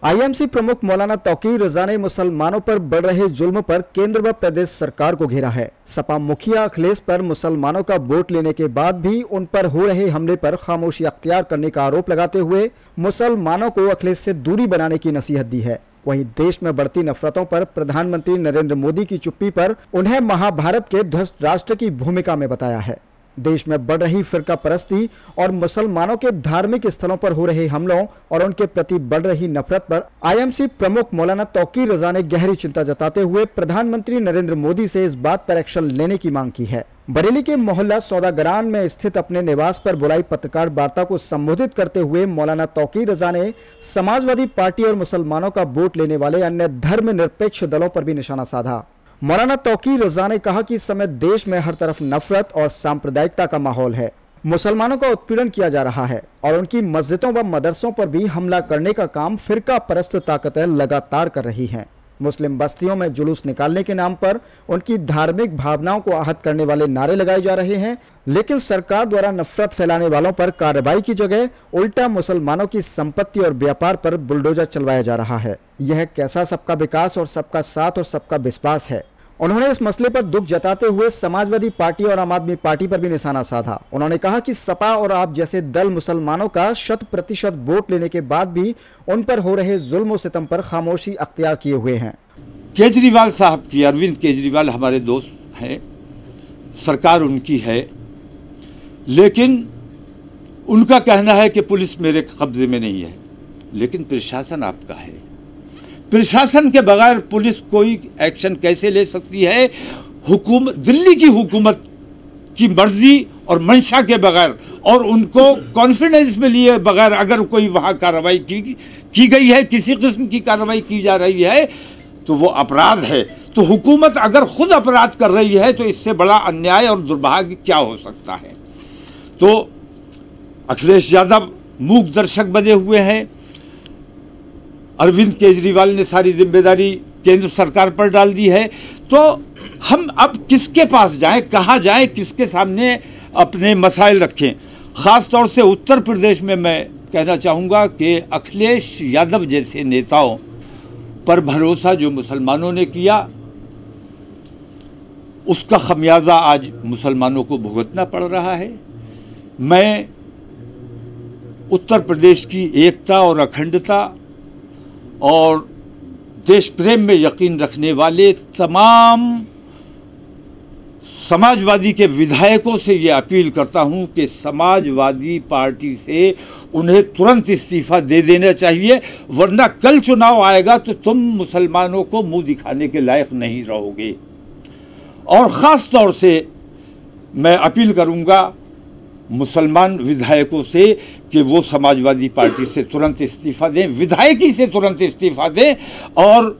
IMC प्रमुख मौलाना तौकीर रजा ने मुसलमानों पर बढ़ रहे जुल्म पर केंद्र व प्रदेश सरकार को घेरा है। सपा मुखिया अखिलेश पर मुसलमानों का वोट लेने के बाद भी उन पर हो रहे हमले पर खामोशी अख्तियार करने का आरोप लगाते हुए मुसलमानों को अखिलेश से दूरी बनाने की नसीहत दी है। वहीं देश में बढ़ती नफरतों पर प्रधानमंत्री नरेंद्र मोदी की चुप्पी पर उन्हें महाभारत के ध्वस्त राष्ट्र की भूमिका में बताया है। देश में बढ़ रही फिरका परस्ती और मुसलमानों के धार्मिक स्थलों पर हो रहे हमलों और उनके प्रति बढ़ रही नफरत पर आईएमसी प्रमुख मौलाना तौकीर रजा ने गहरी चिंता जताते हुए प्रधानमंत्री नरेंद्र मोदी से इस बात पर एक्शन लेने की मांग की है। बरेली के मोहल्ला सौदागरान में स्थित अपने निवास पर बुलाई पत्रकार वार्ता को संबोधित करते हुए मौलाना तौकीर रजा ने समाजवादी पार्टी और मुसलमानों का वोट लेने वाले अन्य धर्मनिरपेक्ष दलों पर भी निशाना साधा। मौलाना तौकीर रजा ने कहा कि इस समय देश में हर तरफ नफरत और सांप्रदायिकता का माहौल है। मुसलमानों का उत्पीड़न किया जा रहा है और उनकी मस्जिदों व मदरसों पर भी हमला करने का काम फिरका परस्त ताकतें लगातार कर रही हैं। मुस्लिम बस्तियों में जुलूस निकालने के नाम पर उनकी धार्मिक भावनाओं को आहत करने वाले नारे लगाए जा रहे हैं, लेकिन सरकार द्वारा नफरत फैलाने वालों पर कार्रवाई की जगह उल्टा मुसलमानों की संपत्ति और व्यापार पर बुलडोजर चलवाया जा रहा है। यह कैसा सबका विकास और सबका साथ और सबका विश्वास है। उन्होंने इस मसले पर दुख जताते हुए समाजवादी पार्टी और आम आदमी पार्टी पर भी निशाना साधा। उन्होंने कहा कि सपा और आप जैसे दल मुसलमानों का 100% वोट लेने के बाद भी उन पर हो रहे जुल्म और सितम पर खामोशी अख्तियार किए हुए हैं। केजरीवाल साहब की, अरविंद केजरीवाल हमारे दोस्त हैं, सरकार उनकी है, लेकिन उनका कहना है कि पुलिस मेरे कब्जे में नहीं है, लेकिन प्रशासन आपका है। प्रशासन के बगैर पुलिस कोई एक्शन कैसे ले सकती है? दिल्ली की हुकूमत की मर्जी और मंशा के बगैर और उनको कॉन्फिडेंस में लिए बगैर अगर कोई वहां कार्रवाई की गई है, किसी किस्म की कार्रवाई की जा रही है, तो वो अपराध है। तो हुकूमत अगर खुद अपराध कर रही है तो इससे बड़ा अन्याय और दुर्भाग्य क्या हो सकता है? तो अखिलेश यादव मूक दर्शक बने हुए हैं। अरविंद केजरीवाल ने सारी जिम्मेदारी केंद्र सरकार पर डाल दी है। तो हम अब किसके पास जाएं, कहाँ जाएं, किसके सामने अपने मसाइल रखें? ख़ास तौर से उत्तर प्रदेश में मैं कहना चाहूँगा कि अखिलेश यादव जैसे नेताओं पर भरोसा जो मुसलमानों ने किया, उसका खमियाजा आज मुसलमानों को भुगतना पड़ रहा है। मैं उत्तर प्रदेश की एकता और अखंडता और देश प्रेम में यकीन रखने वाले तमाम समाजवादी के विधायकों से ये अपील करता हूं कि समाजवादी पार्टी से उन्हें तुरंत इस्तीफा दे देना चाहिए, वरना कल चुनाव आएगा तो तुम मुसलमानों को मुंह दिखाने के लायक नहीं रहोगे। और ख़ास तौर से मैं अपील करूंगा मुसलमान विधायकों से कि वो समाजवादी पार्टी से तुरंत इस्तीफा दें, विधायकी से तुरंत इस्तीफा दें और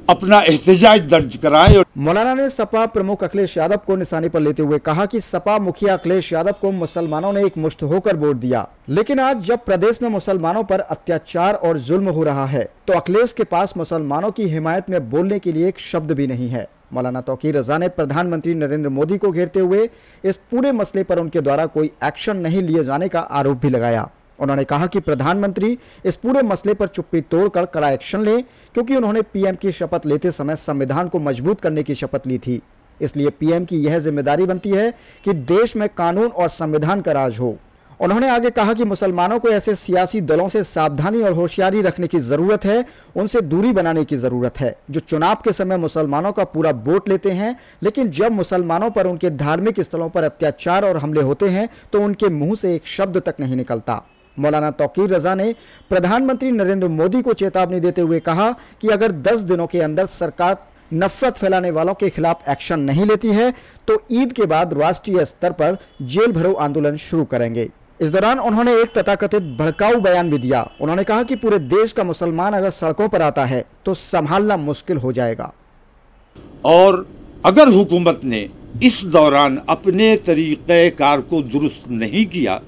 अपना एहतजाज दर्ज कराएं। मौलाना ने सपा प्रमुख अखिलेश यादव को निशाने पर लेते हुए कहा कि सपा मुखिया अखिलेश यादव को मुसलमानों ने एक मुश्त होकर वोट दिया, लेकिन आज जब प्रदेश में मुसलमानों पर अत्याचार और जुल्म हो रहा है तो अखिलेश के पास मुसलमानों की हिमायत में बोलने के लिए एक शब्द भी नहीं है। मौलाना तौकीर रजा ने प्रधानमंत्री नरेंद्र मोदी को घेरते हुए इस पूरे मसले पर उनके द्वारा कोई एक्शन नहीं लिए जाने का आरोप भी लगाया। उन्होंने कहा कि प्रधानमंत्री इस पूरे मसले पर चुप्पी तोड़कर कड़ा एक्शन लें, क्योंकि उन्होंने पीएम की शपथ लेते समय संविधान को मजबूत करने की शपथ ली थी। इसलिए पीएम की यह जिम्मेदारी बनती है कि देश में कानून और संविधान का राज हो। उन्होंने आगे कहा कि मुसलमानों को ऐसे सियासी दलों से सावधानी और होशियारी रखने की जरूरत है, उनसे दूरी बनाने की जरूरत है, जो चुनाव के समय मुसलमानों का पूरा वोट लेते हैं, लेकिन जब मुसलमानों पर उनके धार्मिक स्थलों पर अत्याचार और हमले होते हैं तो उनके मुंह से एक शब्द तक नहीं निकलता। मौलाना तौकीर रजा ने प्रधानमंत्री नरेंद्र मोदी को चेतावनी देते हुए कहा कि अगर 10 दिनों के अंदर सरकार नफरत फैलाने वालों के खिलाफ एक्शन नहीं लेती है तो ईद के बाद राष्ट्रीय स्तर पर जेल भरो आंदोलन शुरू करेंगे। इस दौरान उन्होंने एक तथाकथित भड़काऊ बयान भी दिया। उन्होंने कहा कि पूरे देश का मुसलमान अगर सड़कों पर आता है तो संभालना मुश्किल हो जाएगा। और अगर हुकूमत ने इस दौरान अपने तरीक़ेकार को दुरुस्त नहीं किया,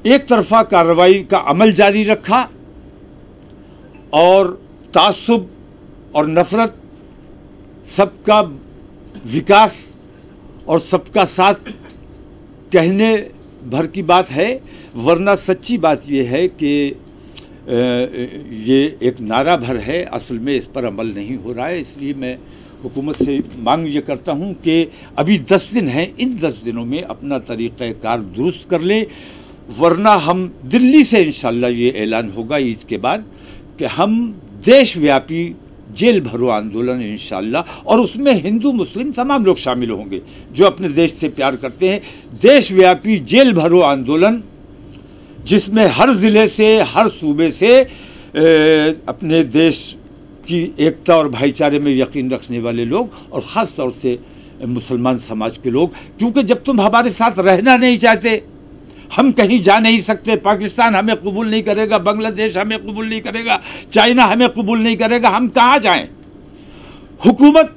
एक तरफा कार्रवाई का अमल जारी रखा और तासुब और नफरत, सबका विकास और सबका साथ कहने भर की बात है, वरना सच्ची बात यह है कि ये एक नारा भर है, असल में इस पर अमल नहीं हो रहा है। इसलिए मैं हुकूमत से मांग ये करता हूँ कि अभी 10 दिन हैं, इन 10 दिनों में अपना तरीक़ाकार दुरुस्त कर ले, वरना हम दिल्ली से इंशाअल्लाह ये ऐलान होगा ईद के बाद कि हम देशव्यापी जेल भरो आंदोलन इंशाअल्लाह, और उसमें हिंदू मुस्लिम तमाम लोग शामिल होंगे जो अपने देश से प्यार करते हैं। देशव्यापी जेल भरो आंदोलन जिसमें हर ज़िले से, हर सूबे से अपने देश की एकता और भाईचारे में यकीन रखने वाले लोग, और ख़ास तौर से मुसलमान समाज के लोग, क्योंकि जब तुम हमारे साथ रहना नहीं चाहते, हम कहीं जा नहीं सकते, पाकिस्तान हमें कबूल नहीं करेगा, बांग्लादेश हमें कबूल नहीं करेगा, चाइना हमें कबूल नहीं करेगा, हम कहाँ जाएं? हुकूमत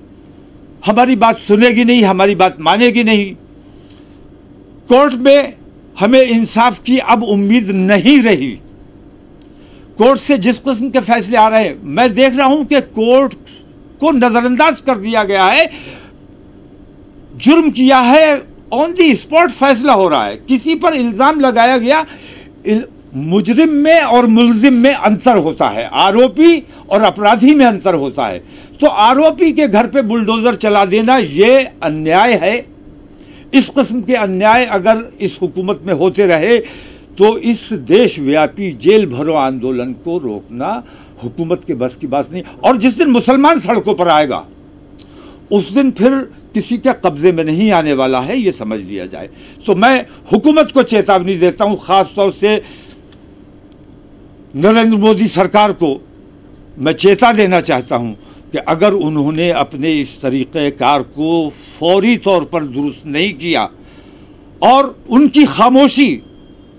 हमारी बात सुनेगी नहीं, हमारी बात मानेगी नहीं। कोर्ट में हमें इंसाफ की अब उम्मीद नहीं रही। कोर्ट से जिस किस्म के फैसले आ रहे हैं, मैं देख रहा हूं कि कोर्ट को नजरअंदाज कर दिया गया है। जुर्म किया है, ऑन दी स्पॉट फैसला हो रहा है। किसी पर इल्जाम लगाया गया, मुजरिम में और मुल्जिम में अंतर होता है, आरोपी और अपराधी में अंतर होता है। तो आरोपी के घर पे बुलडोजर चला देना ये अन्याय है। इस किस्म के अन्याय अगर इस हुकूमत में होते रहे तो इस देशव्यापी जेल भरो आंदोलन को रोकना हुकूमत के बस की बात नहीं। और जिस दिन मुसलमान सड़कों पर आएगा उस दिन फिर किसी के कब्जे में नहीं आने वाला है, ये समझ लिया जाए। तो मैं हुकूमत को चेतावनी देता हूं, खास तौर से नरेंद्र मोदी सरकार को मैं चेता देना चाहता हूं कि अगर उन्होंने अपने इस तरीक़ेकार को फौरी तौर पर दुरुस्त नहीं किया, और उनकी खामोशी,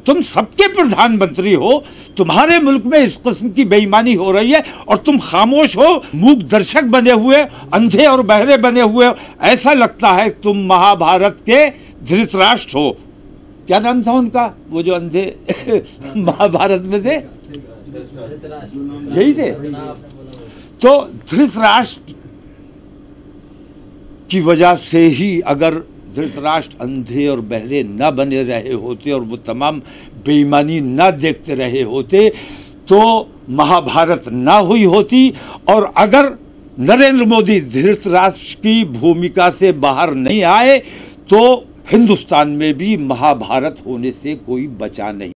तुम सबके प्रधानमंत्री हो, तुम्हारे मुल्क में इस किस्म की बेईमानी हो रही है और तुम खामोश हो, मूक दर्शक बने हुए, अंधे और बहरे बने हुए, ऐसा लगता है तुम महाभारत के धृतराष्ट्र हो। क्या नाम था उनका, वो जो अंधे महाभारत में थे, यही थे। तो धृतराष्ट्र की वजह से ही अगर धृतराष्ट्र अंधे और बहरे न बने रहे होते और वो तमाम बेईमानी न देखते रहे होते तो महाभारत ना हुई होती। और अगर नरेंद्र मोदी धृतराष्ट्र की भूमिका से बाहर नहीं आए तो हिंदुस्तान में भी महाभारत होने से कोई बचा नहीं।